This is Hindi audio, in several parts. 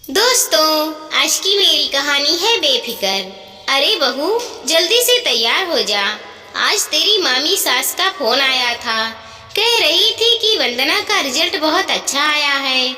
दोस्तों, आज की मेरी कहानी है बेफिक्र। अरे बहू, जल्दी से तैयार हो जा। आज तेरी मामी सास का फोन आया था। कह रही थी कि वंदना का रिजल्ट बहुत अच्छा आया है,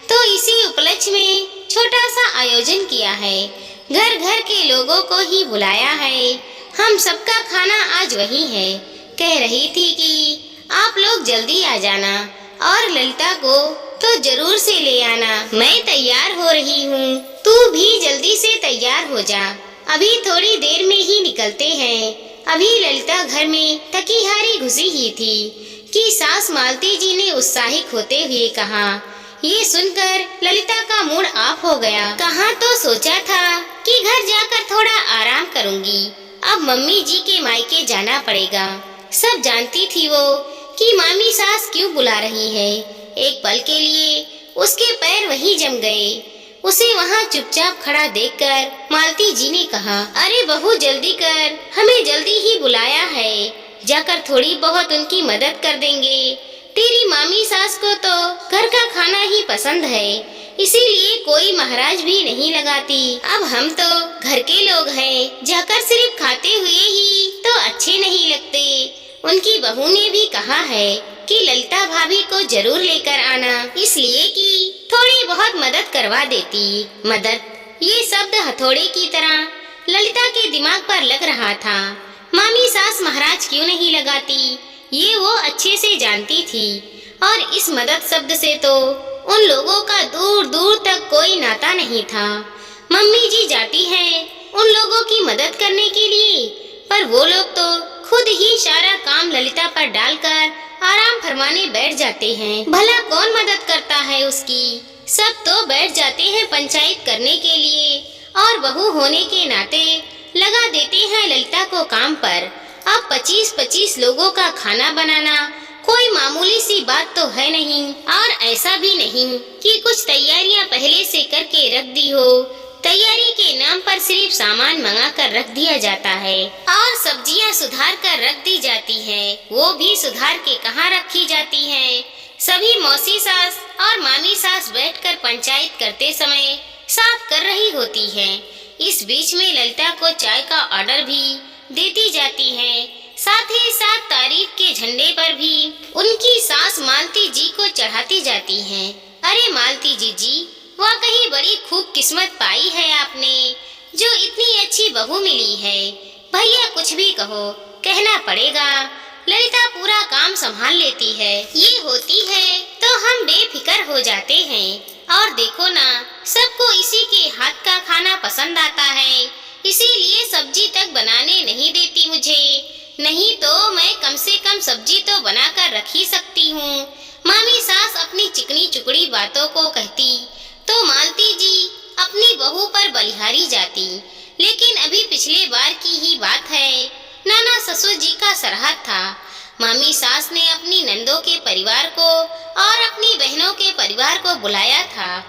तो इसी उपलक्ष्य में छोटा सा आयोजन किया है। घर घर के लोगों को ही बुलाया है। हम सबका खाना आज वही है। कह रही थी कि आप लोग जल्दी आ जाना और ललिता को तो जरूर से ले आना। मैं तैयार हो रही हूँ, तू भी जल्दी से तैयार हो जा। अभी थोड़ी देर में ही निकलते हैं। अभी ललिता घर में थकी हारी घुसी ही थी कि सास मालती जी ने उत्साहित होते हुए कहा। ये सुनकर ललिता का मूड ऑफ हो गया। कहाँ तो सोचा था कि घर जाकर थोड़ा आराम करूँगी, अब मम्मी जी के मायके जाना पड़ेगा। सब जानती थी वो कि मामी सास क्यों बुला रही है। एक पल के लिए उसके पैर वहीं जम गए। उसे वहाँ चुपचाप खड़ा देखकर मालती जी ने कहा, अरे बहू जल्दी कर, हमें जल्दी ही बुलाया है, जाकर थोड़ी बहुत उनकी मदद कर देंगे। तेरी मामी सास को तो घर का खाना ही पसंद है, इसीलिए कोई महाराज भी नहीं लगाती। अब हम तो घर के लोग हैं, जाकर सिर्फ खाते हुए ही तो अच्छे नहीं लगते। उनकी बहू ने भी कहा है कि ललिता भाभी को जरूर लेकर आना, इसलिए कि थोड़ी बहुत मदद करवा देती। मदद, ये शब्द हथौड़े की तरह ललिता के दिमाग पर लग रहा था। मामी सास महाराज क्यों नहीं लगाती, ये वो अच्छे से जानती थी। और इस मदद शब्द से तो उन लोगों का दूर दूर तक कोई नाता नहीं था। मम्मी जी जाती है उन लोगों की मदद करने के लिए, पर वो लोग तो खुद ही सारा काम ललिता पर डालकर आराम फरमाने बैठ जाते हैं। भला कौन मदद करता है उसकी? सब तो बैठ जाते हैं पंचायत करने के लिए और बहू होने के नाते लगा देते हैं ललिता को काम पर। अब 25-25 लोगों का खाना बनाना कोई मामूली सी बात तो है नहीं। और ऐसा भी नहीं कि कुछ तैयारियां पहले से करके रख दी हो। तैयारी के नाम पर सिर्फ सामान मंगा कर रख दिया जाता है और सब्जियां सुधार कर रख दी जाती है। वो भी सुधार के कहाँ रखी जाती है। सभी मौसी सास और मामी सास बैठकर पंचायत करते समय साफ कर रही होती है। इस बीच में ललिता को चाय का ऑर्डर भी देती जाती है। साथ ही साथ तारीफ के झंडे पर भी उनकी सास मालती जी को चढ़ाती जाती है। अरे मालती जी, वाकई बड़ी खूब किस्मत पाई है आपने, जो इतनी अच्छी बहू मिली है। भैया कुछ भी कहो, कहना पड़ेगा, ललिता पूरा काम संभाल लेती है। ये होती है तो हम बेफिक्र हो जाते हैं। और देखो ना, सबको इसी के हाथ का खाना पसंद आता है, इसीलिए सब्जी तक बनाने नहीं देती मुझे। नहीं तो मैं कम से कम सब्जी तो बनाकर रख ही सकती हूँ। मामी सास अपनी चिकनी चुकड़ी बातों को कहती तो मालती जी अपनी बहू पर बलिहारी जाती। लेकिन अभी पिछले बार की ही बात है, नाना ससुर जी का श्राद्ध था। मामी सास ने अपनी नंदों के परिवार को और अपनी बहनों के परिवार को बुलाया था।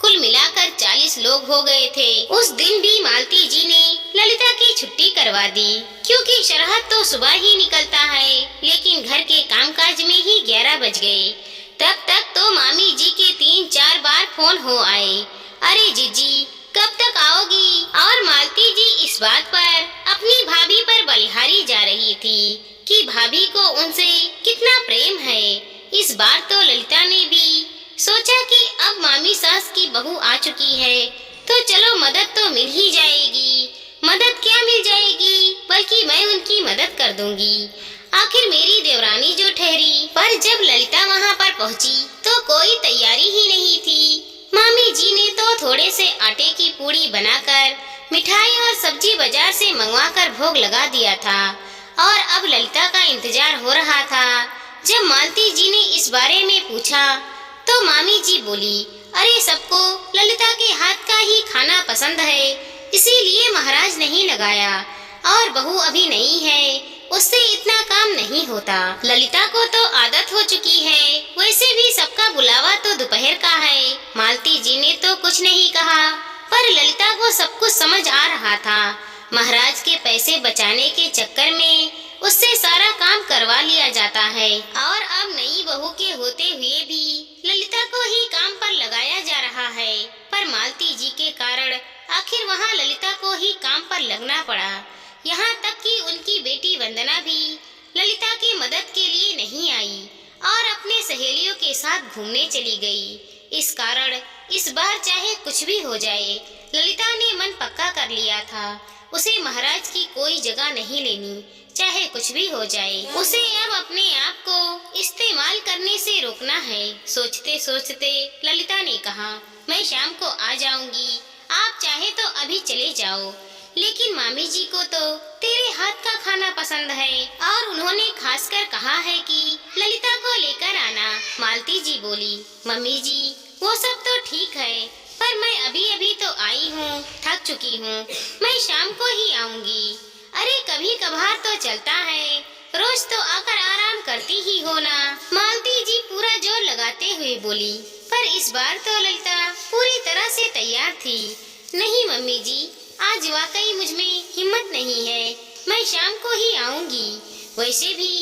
कुल मिलाकर 40 लोग हो गए थे। उस दिन भी मालती जी ने ललिता की छुट्टी करवा दी, क्योंकि श्राद्ध तो सुबह ही निकलता है। लेकिन घर के कामकाज में ही 11 बज गए। तब तक तो मामी जी के 3-4 बार फोन हो आए, अरे जीजी कब तक आओगी? और मालती जी इस बात पर अपनी भाभी पर बलिहारी जा रही थी कि भाभी को उनसे कितना प्रेम है। इस बार तो ललिता ने भी सोचा कि अब मामी सास की बहू आ चुकी है, तो चलो मदद तो मिल ही जाएगी। मदद क्या मिल जाएगी, बल्कि मैं उनकी मदद कर दूंगी। आखिर मेरी देवरानी जो ठहरी। पर जब ललिता वहाँ पर पहुँची तो कोई तैयारी ही नहीं थी। मामी जी ने तो थोड़े से आटे की पूड़ी बनाकर मिठाई और सब्जी बाजार से मंगवाकर भोग लगा दिया था और अब ललिता का इंतजार हो रहा था। जब मालती जी ने इस बारे में पूछा तो मामी जी बोली, अरे सबको ललिता के हाथ का ही खाना पसंद है, इसीलिए महाराज नहीं लगाया। और बहू अभी नहीं है, उससे इतना काम नहीं होता। ललिता को तो आदत हो चुकी है, वैसे भी सबका बुलावा तो दोपहर का है। मालती जी ने तो कुछ नहीं कहा, पर ललिता को सब कुछ समझ आ रहा था। महाराज के पैसे बचाने के चक्कर में उससे सारा काम करवा लिया जाता है और अब नई बहू के होते हुए भी ललिता को ही काम पर लगाया जा रहा है। पर मालती आखिर वहाँ ललिता को ही काम पर लगना पड़ा। यहाँ तक कि उनकी बेटी वंदना भी ललिता की मदद के लिए नहीं आई और अपने सहेलियों के साथ घूमने चली गई। इस कारण इस बार चाहे कुछ भी हो जाए, ललिता ने मन पक्का कर लिया था। उसे महाराज की कोई जगह नहीं लेनी, चाहे कुछ भी हो जाए। उसे अब अपने आप को इस्तेमाल करने से रोकना है। सोचते सोचते ललिता ने कहा, मैं शाम को आ जाऊंगी, आप चाहे तो अभी चले जाओ, लेकिन मामी जी को तो तेरे हाथ का खाना पसंद है और उन्होंने खासकर कहा है कि ललिता को लेकर आना। मालती जी बोली, मम्मी जी वो सब तो ठीक है, पर मैं अभी अभी तो आई हूँ, थक चुकी हूँ, मैं शाम को ही आऊंगी। अरे कभी कभार तो चलता है, रोज तो आकर आराम करती ही हो ना। मालती जी पूरा जोर लगाते हुए बोली, पर इस बार तो ललिता पूरी तरह से तैयार थी। नहीं मम्मी जी, आज वाकई मुझ में हिम्मत नहीं है, मैं शाम को ही आऊंगी। वैसे भी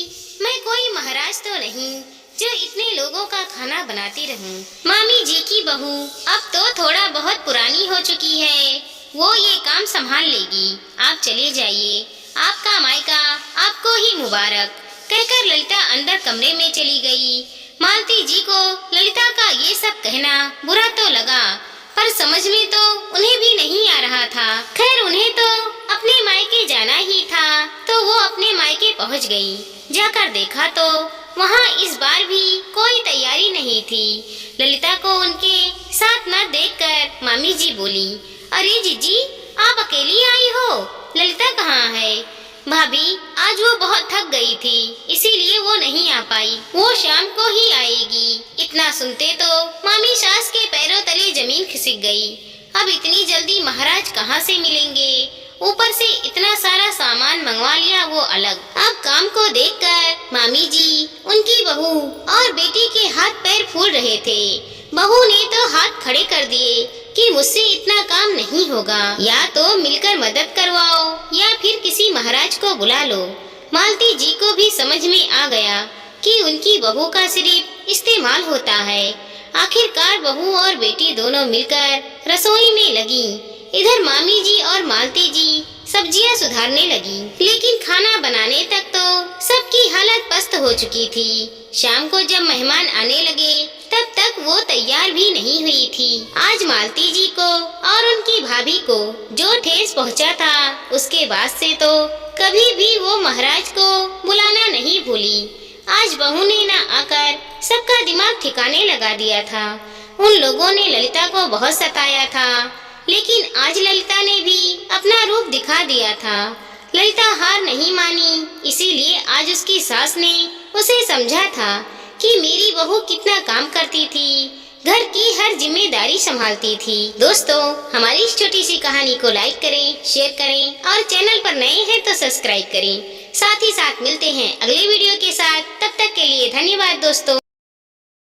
मैं कोई महाराज तो नहीं जो इतने लोगों का खाना बनाती रहूं। मामी जी की बहू अब तो थोड़ा बहुत पुरानी हो चुकी है, वो ये काम संभाल लेगी। आप चले जाइए, आपका मायका आपको ही मुबारक, कहकर ललिता अंदर कमरे में चली गई। मालती जी को ललिता का ये सब कहना बुरा तो लगा, पर समझ में तो उन्हें भी नहीं आ रहा था। खैर उन्हें तो अपने मायके जाना ही था, तो वो अपने मायके पहुंच गई। जाकर देखा तो वहाँ इस बार भी कोई तैयारी नहीं थी। ललिता को उनके साथ न देखकर मामी जी बोली, अरे जीजी आप अकेली आई हो, ललिता कहाँ है? भाभी आज वो बहुत थक गई थी, इसीलिए वो नहीं आ पाई, वो शाम को ही आएगी। इतना सुनते तो मामी सास के पैरों तले जमीन खिसक गई। अब इतनी जल्दी महाराज कहाँ से मिलेंगे? ऊपर से इतना सारा सामान मंगवा लिया वो अलग। अब काम को देखकर मामी जी, उनकी बहू और बेटी के हाथ पैर फूल रहे थे। बहू ने तो हाथ खड़े कर दिए कि मुझसे इतना काम नहीं होगा, या तो मिलकर मदद करवाओ या फिर किसी महाराज को बुला लो। मालती जी को भी समझ में आ गया कि उनकी बहू का सिर्फ इस्तेमाल होता है। आखिरकार बहू और बेटी दोनों मिलकर रसोई में लगी। इधर मामी जी और मालती जी सब्जियां सुधारने लगी, लेकिन खाना बनाने तक तो सबकी हालत पस्त हो चुकी थी। शाम को जब मेहमान आने लगे तब तक वो तैयार भी नहीं हुई थी। आज मालती जी को और उनकी भाभी को जो ठेस पहुंचा था, उसके बाद से तो कभी भी वो महाराज को बुलाना नहीं भूली। आज बहू ने न आकर सबका दिमाग ठिकाने लगा दिया था। उन लोगों ने ललिता को बहुत सताया था, लेकिन आज ललिता ने भी अपना रूप दिखा दिया था। ललिता हार नहीं मानी, इसीलिए आज उसकी सास ने उसे समझा था कि मेरी बहू कितना काम करती थी, घर की हर जिम्मेदारी संभालती थी। दोस्तों, हमारी इस छोटी सी कहानी को लाइक करें, शेयर करें और चैनल पर नए हैं तो सब्सक्राइब करें। साथ ही साथ मिलते हैं अगले वीडियो के साथ। तब तक के लिए धन्यवाद दोस्तों।